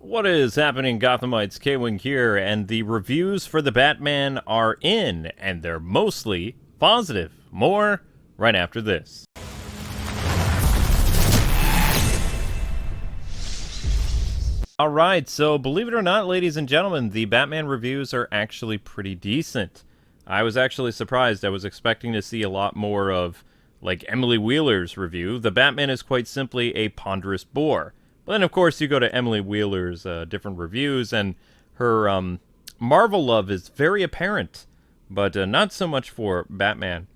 What is happening, Gothamites? K-Wing here, and the reviews for the Batman are in, and they're mostly positive. More right after this. Alright, so believe it or not, ladies and gentlemen, the Batman reviews are actually pretty decent. I was actually surprised. I was expecting to see a lot more of, like, Emily Wheeler's review. The Batman is quite simply a ponderous bore. But then, of course, you go to Emily Wheeler's different reviews, and her Marvel love is very apparent, but not so much for Batman.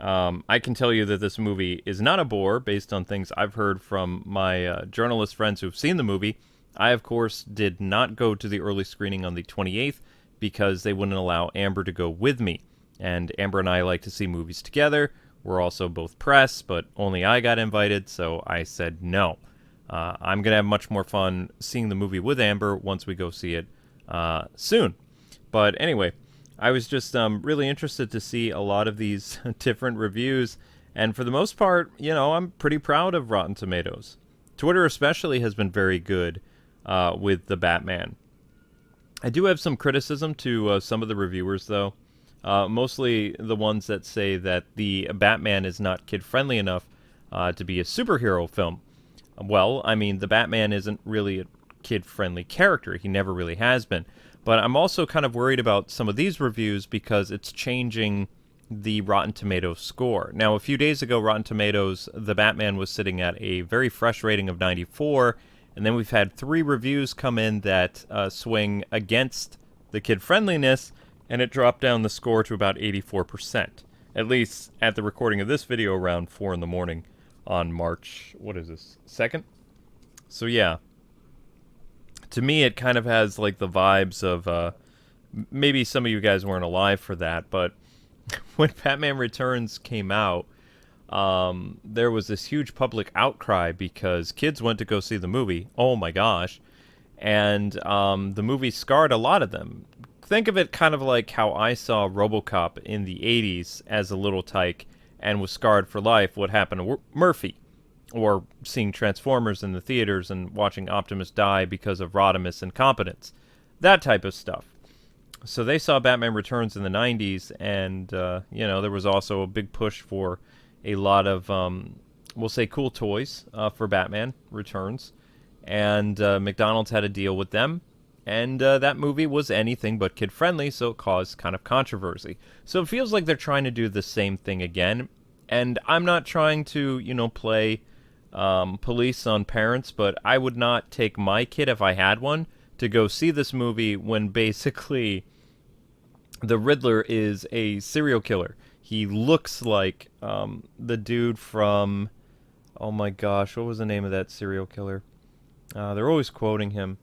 I can tell you that this movie is not a bore based on things I've heard from my journalist friends who've seen the movie. I, of course, did not go to the early screening on the 28th because they wouldn't allow Amber to go with me. And Amber and I like to see movies together. We're also both press, but only I got invited, so I said no. I'm going to have much more fun seeing the movie with Amber once we go see it soon. But anyway, I was just really interested to see a lot of these different reviews. And for the most part, you know, I'm pretty proud of Rotten Tomatoes. Twitter especially has been very good with the Batman. I do have some criticism to some of the reviewers, though. Mostly the ones that say that the Batman is not kid-friendly enough to be a superhero film. Well, I mean, the Batman isn't really a kid-friendly character. He never really has been. But I'm also kind of worried about some of these reviews because it's changing the Rotten Tomatoes score. Now, a few days ago, Rotten Tomatoes, the Batman was sitting at a very fresh rating of 94, and then we've had 3 reviews come in that swing against the kid-friendliness, and it dropped down the score to about 84%. At least at the recording of this video around 4 in the morning on March, what is this, 2nd? So yeah, to me it kind of has like the vibes of, maybe some of you guys weren't alive for that, but when Batman Returns came out, there was this huge public outcry because kids went to go see the movie, oh my gosh, and the movie scarred a lot of them. Think of it kind of like how I saw RoboCop in the 80s as a little tyke, and was scarred for life what happened to Murphy, or seeing Transformers in the theaters and watching Optimus die because of Rodimus' incompetence. That type of stuff. So they saw Batman Returns in the 90s, and, you know, there was also a big push for a lot of, we'll say, cool toys for Batman Returns, and McDonald's had a deal with them. And that movie was anything but kid-friendly, so it caused kind of controversy. So it feels like they're trying to do the same thing again. And I'm not trying to, you know, play police on parents, but I would not take my kid, if I had one, to go see this movie when basically the Riddler is a serial killer. He looks like the dude from, oh my gosh, what was the name of that serial killer? They're always quoting him.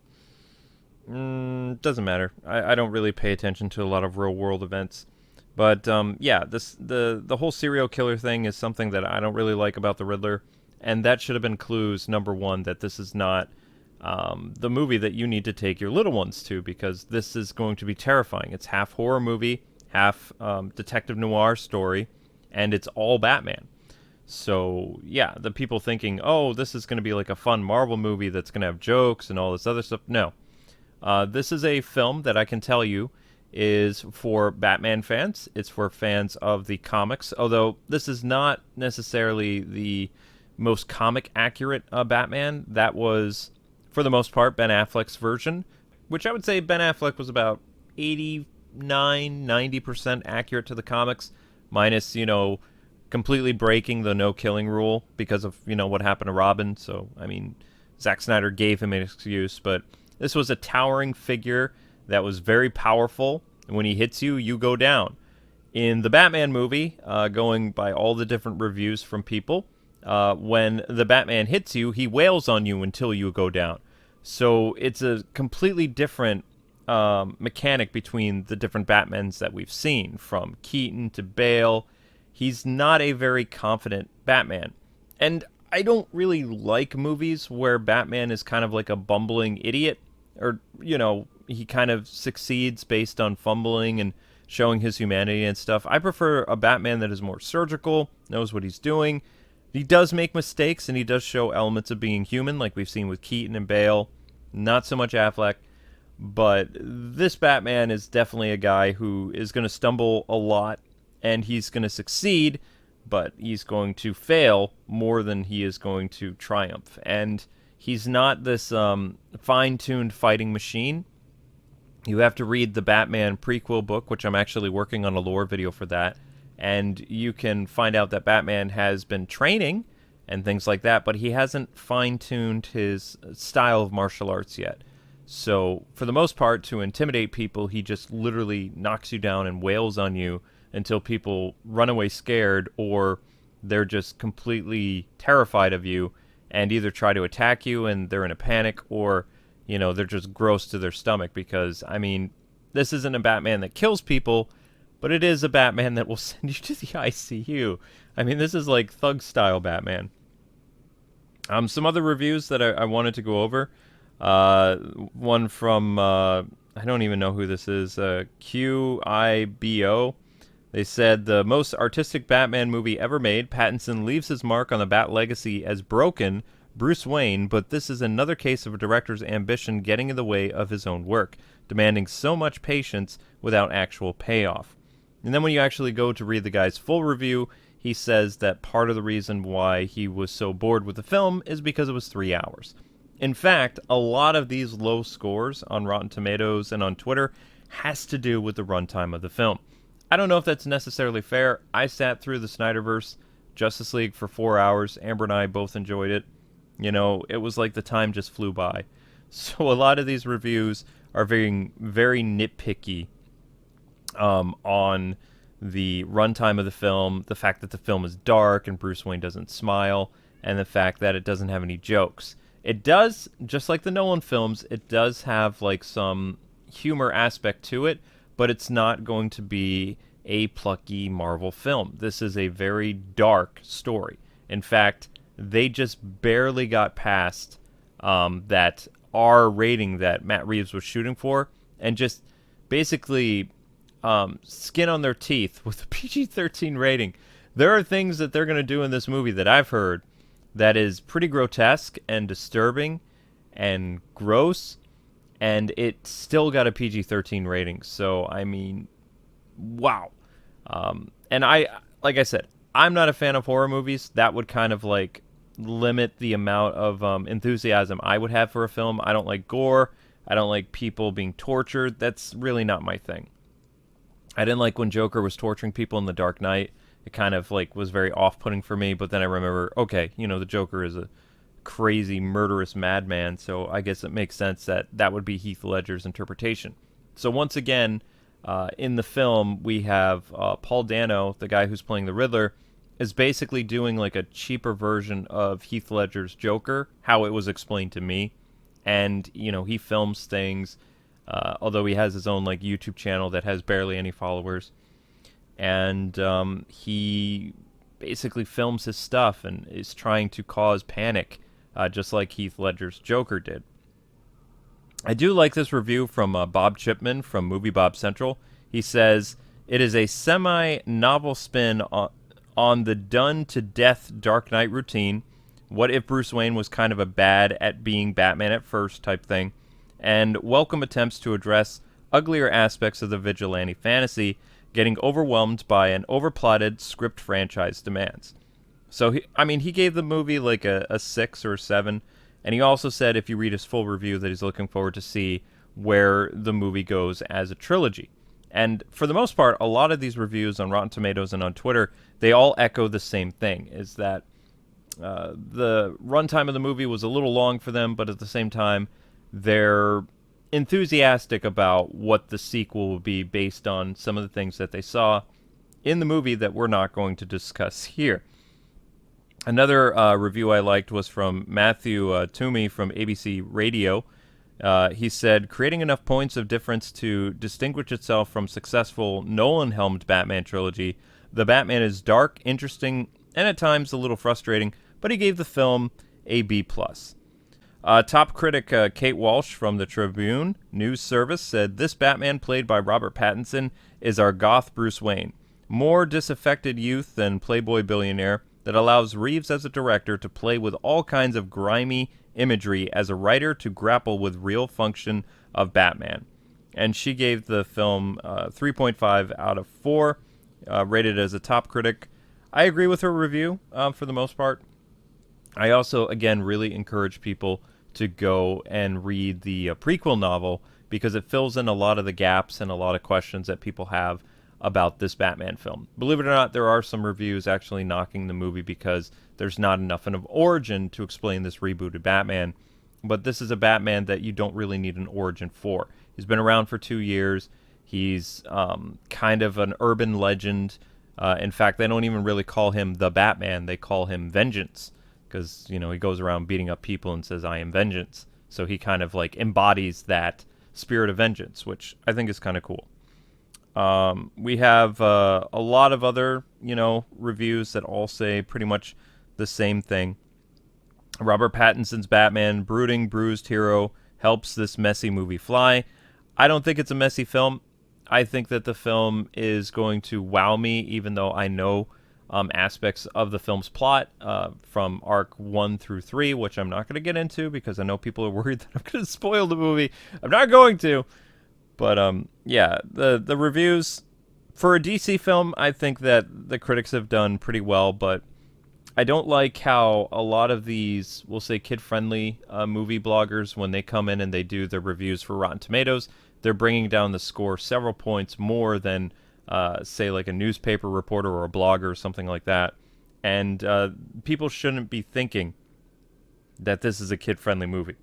Doesn't matter. I don't really pay attention to a lot of real world events. But yeah, the whole serial killer thing is something that I don't really like about the Riddler, and that should have been clues number one that this is not the movie that you need to take your little ones to, because this is going to be terrifying. It's half horror movie, half detective noir story, and it's all Batman. So yeah, the people thinking, oh, this is going to be like a fun Marvel movie that's going to have jokes and all this other stuff. No. This is a film that I can tell you is for Batman fans. It's for fans of the comics, although this is not necessarily the most comic accurate Batman. That was, for the most part, Ben Affleck's version, which I would say Ben Affleck was about 89-90% accurate to the comics, minus, you know, completely breaking the no-killing rule because of, you know, what happened to Robin. So, I mean, Zack Snyder gave him an excuse, but this was a towering figure that was very powerful. When he hits you, you go down. In the Batman movie, going by all the different reviews from people, when the Batman hits you, he wails on you until you go down. So it's a completely different mechanic between the different Batmans that we've seen, from Keaton to Bale. He's not a very confident Batman. And I don't really like movies where Batman is kind of like a bumbling idiot, or, you know, he kind of succeeds based on fumbling and showing his humanity and stuff. I prefer a Batman that is more surgical, knows what he's doing. He does make mistakes, and he does show elements of being human, like we've seen with Keaton and Bale. not so much Affleck. But this Batman is definitely a guy who is going to stumble a lot, and he's going to succeed, but he's going to fail more than he is going to triumph. And he's not this fine-tuned fighting machine. You have to read the Batman prequel book, which I'm actually working on a lore video for that, and you can find out that Batman has been training and things like that, but he hasn't fine-tuned his style of martial arts yet. So, for the most part, to intimidate people, he just literally knocks you down and wails on you until people run away scared, or they're just completely terrified of you and either try to attack you and they're in a panic, or, you know, they're just gross to their stomach because, I mean, this isn't a Batman that kills people, but it is a Batman that will send you to the ICU. I mean, this is like thug-style Batman. Some other reviews that I wanted to go over. One from, I don't even know who this is, QIBO. They said, the most artistic Batman movie ever made. Pattinson leaves his mark on the Bat legacy as broken Bruce Wayne, but this is another case of a director's ambition getting in the way of his own work, demanding so much patience without actual payoff. And then when you actually go to read the guy's full review, he says that part of the reason why he was so bored with the film is because it was 3 hours. In fact, a lot of these low scores on Rotten Tomatoes and on Twitter has to do with the runtime of the film. I don't know if that's necessarily fair. I sat through the Snyderverse Justice League for 4 hours. Amber and I both enjoyed it. You know, it was like the time just flew by. So a lot of these reviews are very, very nitpicky on the runtime of the film, the fact that the film is dark and Bruce Wayne doesn't smile, and the fact that it doesn't have any jokes. It does, just like the Nolan films, it does have like some humor aspect to it, but it's not going to be a plucky Marvel film. This is a very dark story. In fact, they just barely got past that R rating that Matt Reeves was shooting for, and just basically skin on their teeth with a PG-13 rating. There are things that they're going to do in this movie that I've heard that is pretty grotesque and disturbing and gross, and it still got a PG-13 rating. So, I mean, wow. And like I said, I'm not a fan of horror movies. That would kind of like limit the amount of enthusiasm I would have for a film. I don't like gore. I don't like people being tortured. That's really not my thing. I didn't like when Joker was torturing people in The Dark Knight. It kind of like was very off-putting for me, but then I remember, okay, you know, the Joker is a crazy, murderous madman, so I guess it makes sense that that would be Heath Ledger's interpretation. So once again, in the film, we have Paul Dano, the guy who's playing the Riddler, is basically doing like a cheaper version of Heath Ledger's Joker, how it was explained to me. And, you know, he films things, although he has his own like YouTube channel that has barely any followers. And he basically films his stuff and is trying to cause panic, just like Heath Ledger's Joker did. I do like this review from Bob Chipman from Movie Bob Central. He says, it is a semi-novel spin on the done-to-death Dark Knight routine. What if Bruce Wayne was kind of a bad at being Batman at first type thing, and welcome attempts to address uglier aspects of the vigilante fantasy, getting overwhelmed by an overplotted script franchise demands. So, he gave the movie like a 6 or a 7, and he also said, if you read his full review, that he's looking forward to see where the movie goes as a trilogy. And for the most part, a lot of these reviews on Rotten Tomatoes and on Twitter, they all echo the same thing, is that the runtime of the movie was a little long for them, but at the same time, they're enthusiastic about what the sequel will be based on some of the things that they saw in the movie that we're not going to discuss here. Another review I liked was from Matthew Toomey from ABC Radio. He said, creating enough points of difference to distinguish itself from successful Nolan-helmed Batman trilogy, the Batman is dark, interesting, and at times a little frustrating, but he gave the film a B+. Top critic Kate Walsh from the Tribune News Service said, this Batman played by Robert Pattinson is our goth Bruce Wayne. More disaffected youth than playboy billionaire that allows Reeves as a director to play with all kinds of grimy, imagery as a writer to grapple with real function of Batman. And she gave the film 3.5 out of 4, rated as a top critic. I agree with her review for the most part. I also, again, really encourage people to go and read the prequel novel because it fills in a lot of the gaps and a lot of questions that people have about this Batman film. Believe it or not, there are some reviews actually knocking the movie because there's not enough of origin to explain this rebooted Batman. But this is a Batman that you don't really need an origin for. He's been around for 2 years. He's kind of an urban legend. In fact, they don't even really call him the Batman. They call him Vengeance because, he goes around beating up people and says, I am vengeance. So he kind of like embodies that spirit of vengeance, which I think is kind of cool. We have a lot of other, reviews that all say pretty much the same thing. Robert Pattinson's Batman, brooding, bruised hero, helps this messy movie fly. I don't think it's a messy film. I think that the film is going to wow me, even though I know aspects of the film's plot from arc 1 through 3, which I'm not going to get into because I know people are worried that I'm going to spoil the movie. I'm not going to. But, yeah, the reviews for a DC film, I think that the critics have done pretty well, but I don't like how a lot of these, we'll say kid-friendly movie bloggers, when they come in and they do their reviews for Rotten Tomatoes, they're bringing down the score several points more than, say, like a newspaper reporter or a blogger or something like that. And people shouldn't be thinking that this is a kid-friendly movie.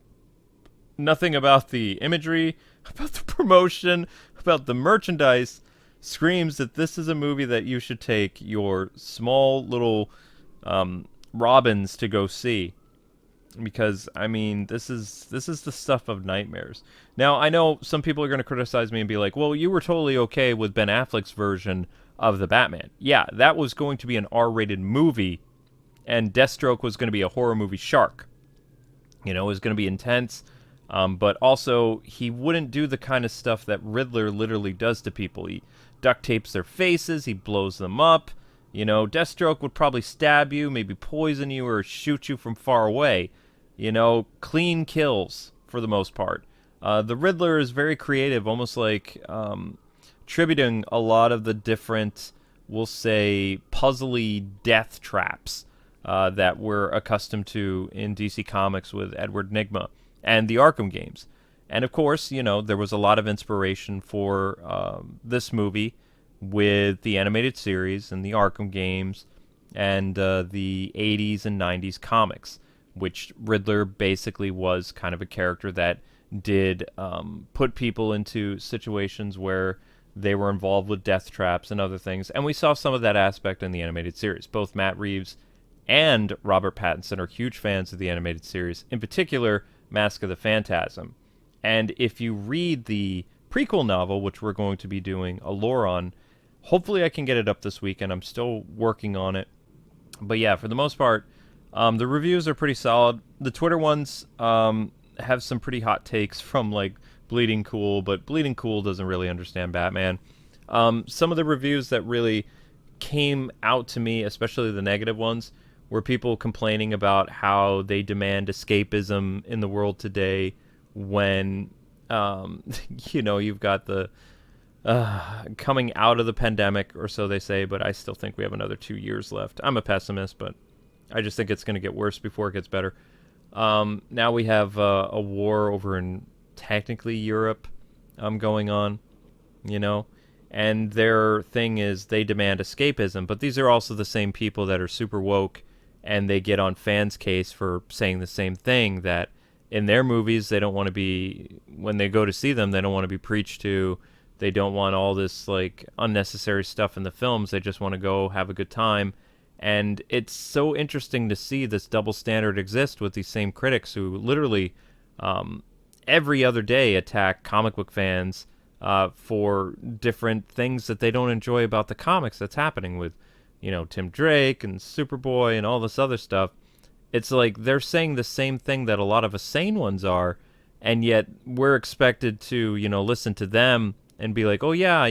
Nothing about the imagery, about the promotion, about the merchandise screams that this is a movie that you should take your small little Robins to go see, because I mean this is the stuff of nightmares. Now I know some people are going to criticize me and be like, well, you were totally okay with Ben Affleck's version of the Batman. Yeah, that was going to be an R-rated movie, and Deathstroke was going to be a horror movie shark. It was going to be intense, but also he wouldn't do the kind of stuff that Riddler literally does to people. He duct tapes their faces, he blows them up. Deathstroke would probably stab you, maybe poison you, or shoot you from far away. Clean kills for the most part. The Riddler is very creative, almost like tributing a lot of the different, we'll say, puzzly death traps that we're accustomed to in DC Comics with Edward Nygma and the Arkham games. And of course, there was a lot of inspiration for this movie with the animated series and the Arkham games and the 80s and 90s comics, which Riddler basically was kind of a character that did put people into situations where they were involved with death traps and other things. And we saw some of that aspect in the animated series. Both Matt Reeves and Robert Pattinson are huge fans of the animated series, in particular, Mask of the Phantasm. And if you read the prequel novel, which we're going to be doing a lore on, hopefully I can get it up this week, and I'm still working on it. But yeah, for the most part, the reviews are pretty solid. The Twitter ones have some pretty hot takes from, like, Bleeding Cool, but Bleeding Cool doesn't really understand Batman. Some of the reviews that really came out to me, especially the negative ones, were people complaining about how they demand escapism in the world today when, you've got the coming out of the pandemic, or so they say, but I still think we have another 2 years left. I'm a pessimist, but I just think it's going to get worse before it gets better. Now we have a war over in technically Europe going on, and their thing is they demand escapism, but these are also the same people that are super woke, and they get on fans' case for saying the same thing, that in their movies they don't want to be, when they go to see them, they don't want to be preached to. They don't want all this like unnecessary stuff in the films. They just want to go have a good time. And it's so interesting to see this double standard exist with these same critics who literally every other day attack comic book fans for different things that they don't enjoy about the comics that's happening with, Tim Drake and Superboy and all this other stuff. It's like they're saying the same thing that a lot of us sane ones are, and yet we're expected to, listen to them and be like, oh yeah,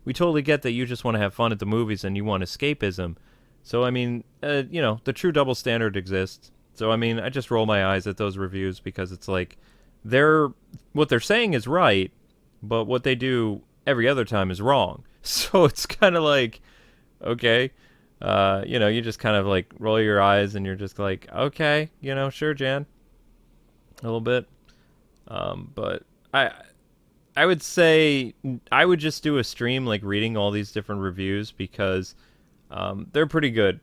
we totally get that you just want to have fun at the movies and you want escapism. So, I mean, the true double standard exists. So I mean, I just roll my eyes at those reviews because it's like they're what they're saying is right, but what they do every other time is wrong. So it's kind of like, okay, you just kind of like roll your eyes and you're just like, okay, sure, Jan, a little bit. But I would say I would just do a stream like reading all these different reviews because they're pretty good.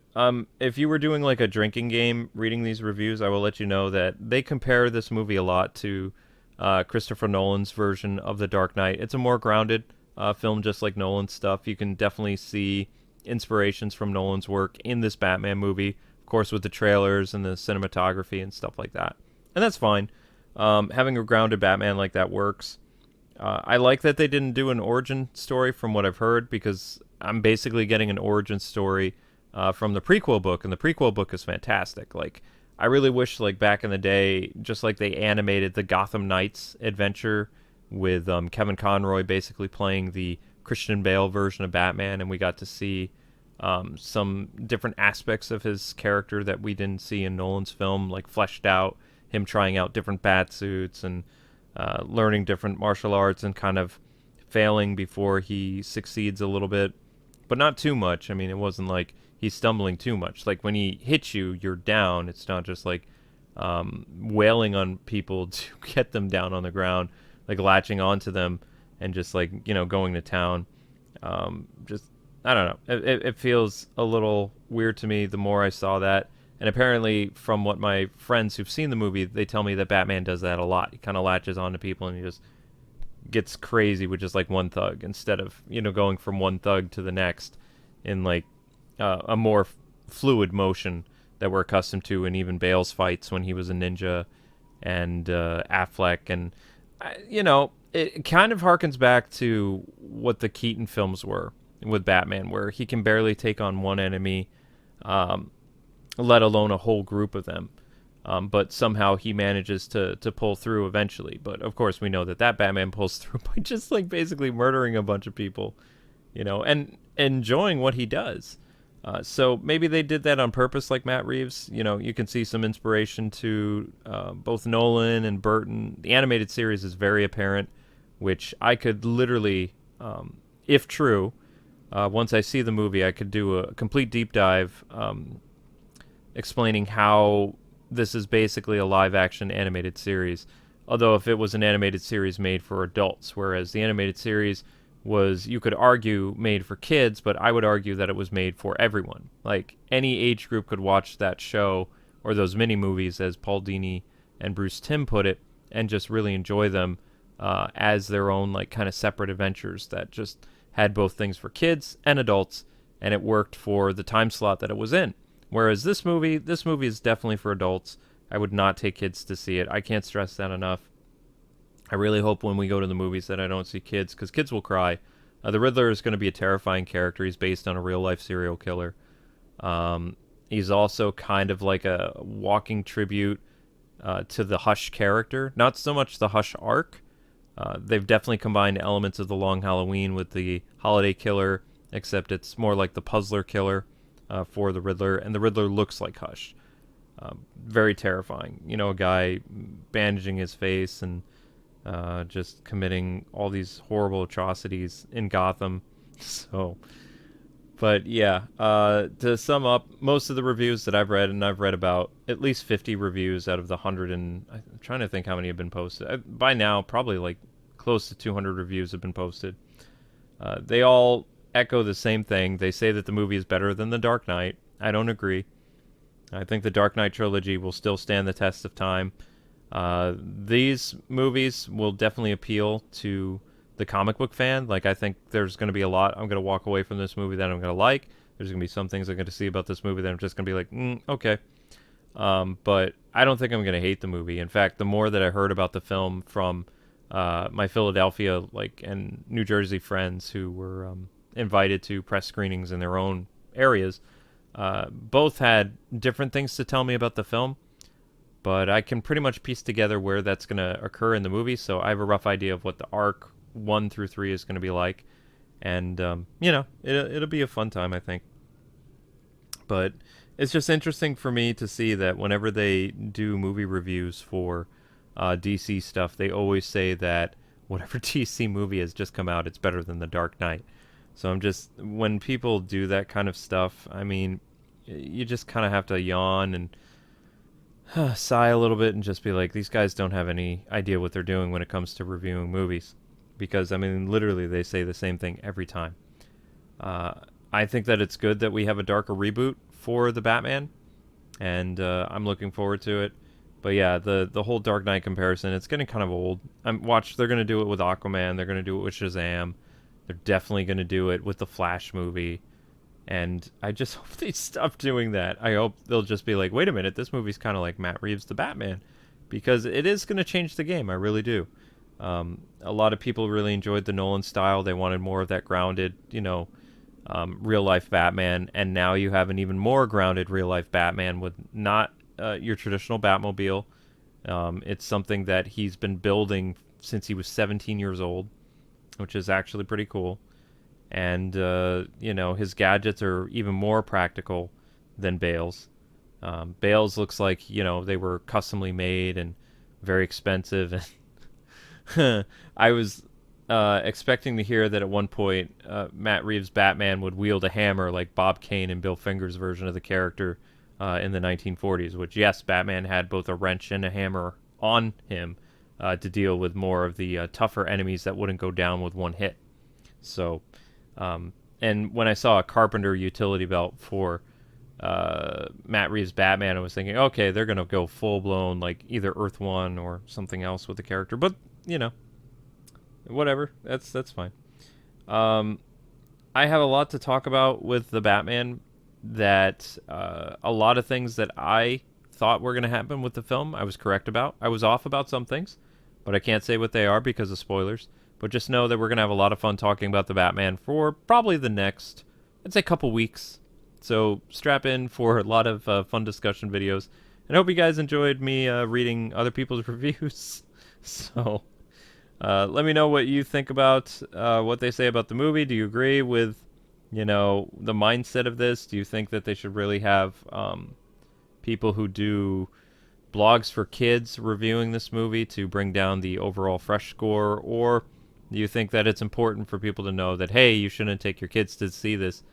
If you were doing like a drinking game reading these reviews, I will let you know that they compare this movie a lot to Christopher Nolan's version of The Dark Knight. It's a more grounded film, just like Nolan's stuff. You can definitely see inspirations from Nolan's work in this Batman movie, of course, with the trailers and the cinematography and stuff like that. And that's fine. Having a grounded Batman like that works. I like that they didn't do an origin story from what I've heard because I'm basically getting an origin story from the prequel book, and the prequel book is fantastic. Like, I really wish, like, back in the day, just like they animated the Gotham Knights adventure with Kevin Conroy basically playing the Christian Bale version of Batman, and we got to see some different aspects of his character that we didn't see in Nolan's film, like fleshed out, him trying out different bat suits and learning different martial arts and kind of failing before he succeeds a little bit, but not too much. I mean, it wasn't like he's stumbling too much. Like when he hits you, you're down. It's not just like wailing on people to get them down on the ground, like latching onto them and just like, going to town. Just, I don't know. It feels a little weird to me the more I saw that. And apparently, from what my friends who've seen the movie, they tell me that Batman does that a lot. He kind of latches onto people and he just gets crazy with just like one thug instead of, going from one thug to the next in like a more fluid motion that we're accustomed to in even Bale's fights when he was a ninja and Affleck. And, it kind of harkens back to what the Keaton films were with Batman, where he can barely take on one enemy, let alone a whole group of them. But somehow he manages to pull through eventually. But of course we know that Batman pulls through by just like basically murdering a bunch of people, and enjoying what he does. So maybe they did that on purpose like Matt Reeves. You can see some inspiration to both Nolan and Burton. The animated series is very apparent, which I could literally, if true, once I see the movie, I could do a complete deep dive explaining how this is basically a live-action animated series. Although if it was an animated series made for adults, whereas the animated series was, you could argue, made for kids, but I would argue that it was made for everyone. Like, any age group could watch that show, or those mini-movies, as Paul Dini and Bruce Timm put it, and just really enjoy them as their own, like, kind of separate adventures that just had both things for kids and adults, and it worked for the time slot that it was in. Whereas this movie is definitely for adults. I would not take kids to see it. I can't stress that enough. I really hope when we go to the movies that I don't see kids, because kids will cry. The Riddler is going to be a terrifying character. He's based on a real-life serial killer. He's also kind of like a walking tribute to the Hush character. Not so much the Hush arc. They've definitely combined elements of the Long Halloween with the Holiday Killer, except it's more like the Puzzler Killer for the Riddler, and the Riddler looks like Hush. Very terrifying. A guy bandaging his face and just committing all these horrible atrocities in Gotham. So, but yeah, to sum up, most of the reviews that I've read, and I've read about at least 50 reviews out of the 100, and I'm trying to think how many have been posted. By now, probably like close to 200 reviews have been posted. They all echo the same thing. They say that the movie is better than The Dark Knight. I don't agree. I think the Dark Knight trilogy will still stand the test of time. These movies will definitely appeal to the comic book fan. Like, I think there's going to be a lot I'm going to walk away from this movie that I'm going to like. There's going to be some things I'm going to see about this movie that I'm just going to be like, okay. But I don't think I'm going to hate the movie. In fact, the more that I heard about the film from my Philadelphia and New Jersey friends who were invited to press screenings in their own areas, both had different things to tell me about the film, but I can pretty much piece together where that's going to occur in the movie, so I have a rough idea of what the arc 1 through 3 is going to be like, and it'll be a fun time, I think. But It's just interesting for me to see that whenever they do movie reviews for DC stuff, they always say that whatever DC movie has just come out, it's better than The Dark Knight. So I'm just, when people do that kind of stuff, I mean, you just kind of have to yawn and sigh a little bit and just be like, these guys don't have any idea what they're doing when it comes to reviewing movies. Because, I mean, literally, they say the same thing every time. Uh, I think that it's good that we have a darker reboot for the Batman, and I'm looking forward to it. But yeah, the whole Dark Knight comparison, it's getting kind of old. They're going to do it with Aquaman, they're going to do it with Shazam, they're definitely going to do it with the Flash movie, and I just hope they stop doing that. I hope they'll just be like, wait a minute, this movie's kind of like Matt Reeves' The Batman, because it is going to change the game, I really do. A lot of people really enjoyed the Nolan style. They wanted more of that grounded, real life Batman, and now you have an even more grounded real life Batman with not your traditional Batmobile. It's something that he's been building since he was 17 years old, which is actually pretty cool. And his gadgets are even more practical than Bale's. Bale's looks like they were customly made and very expensive. I was expecting to hear that at one point Matt Reeves' Batman would wield a hammer like Bob Kane and Bill Finger's version of the character in the 1940s, which, yes, Batman had both a wrench and a hammer on him to deal with more of the tougher enemies that wouldn't go down with one hit. So, and when I saw a Carpenter utility belt for Matt Reeves' Batman, I was thinking, okay, they're going to go full-blown, like, either Earth One or something else with the character. But, whatever. That's fine. I have a lot to talk about with the Batman that a lot of things that I thought were going to happen with the film, I was correct about. I was off about some things, but I can't say what they are because of spoilers. But just know that we're going to have a lot of fun talking about the Batman for probably the next, I'd say, couple weeks. So strap in for a lot of fun discussion videos. And I hope you guys enjoyed me reading other people's reviews. So let me know what you think about what they say about the movie. Do you agree with, the mindset of this? Do you think that they should really have people who do blogs for kids reviewing this movie to bring down the overall fresh score? Or do you think that it's important for people to know that, hey, you shouldn't take your kids to see this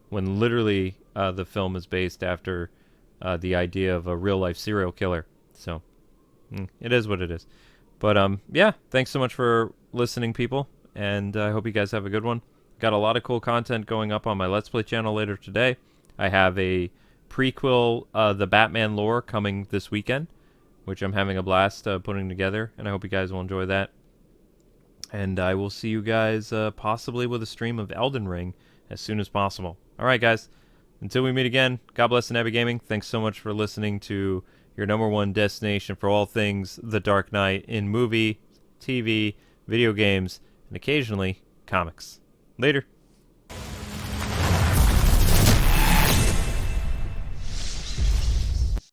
when literally the film is based after the idea of a real-life serial killer? So it is what it is. But yeah, thanks so much for listening, people, and I hope you guys have a good one. Got a lot of cool content going up on my Let's Play channel later today. I have a prequel, The Batman Lore, coming this weekend, which I'm having a blast putting together, and I hope you guys will enjoy that. And I will see you guys possibly with a stream of Elden Ring as soon as possible. All right, guys. Until we meet again, God bless and happy gaming. Thanks so much for listening to your #1 destination for all things The Dark Knight in movie, TV, video games, and occasionally comics. Later.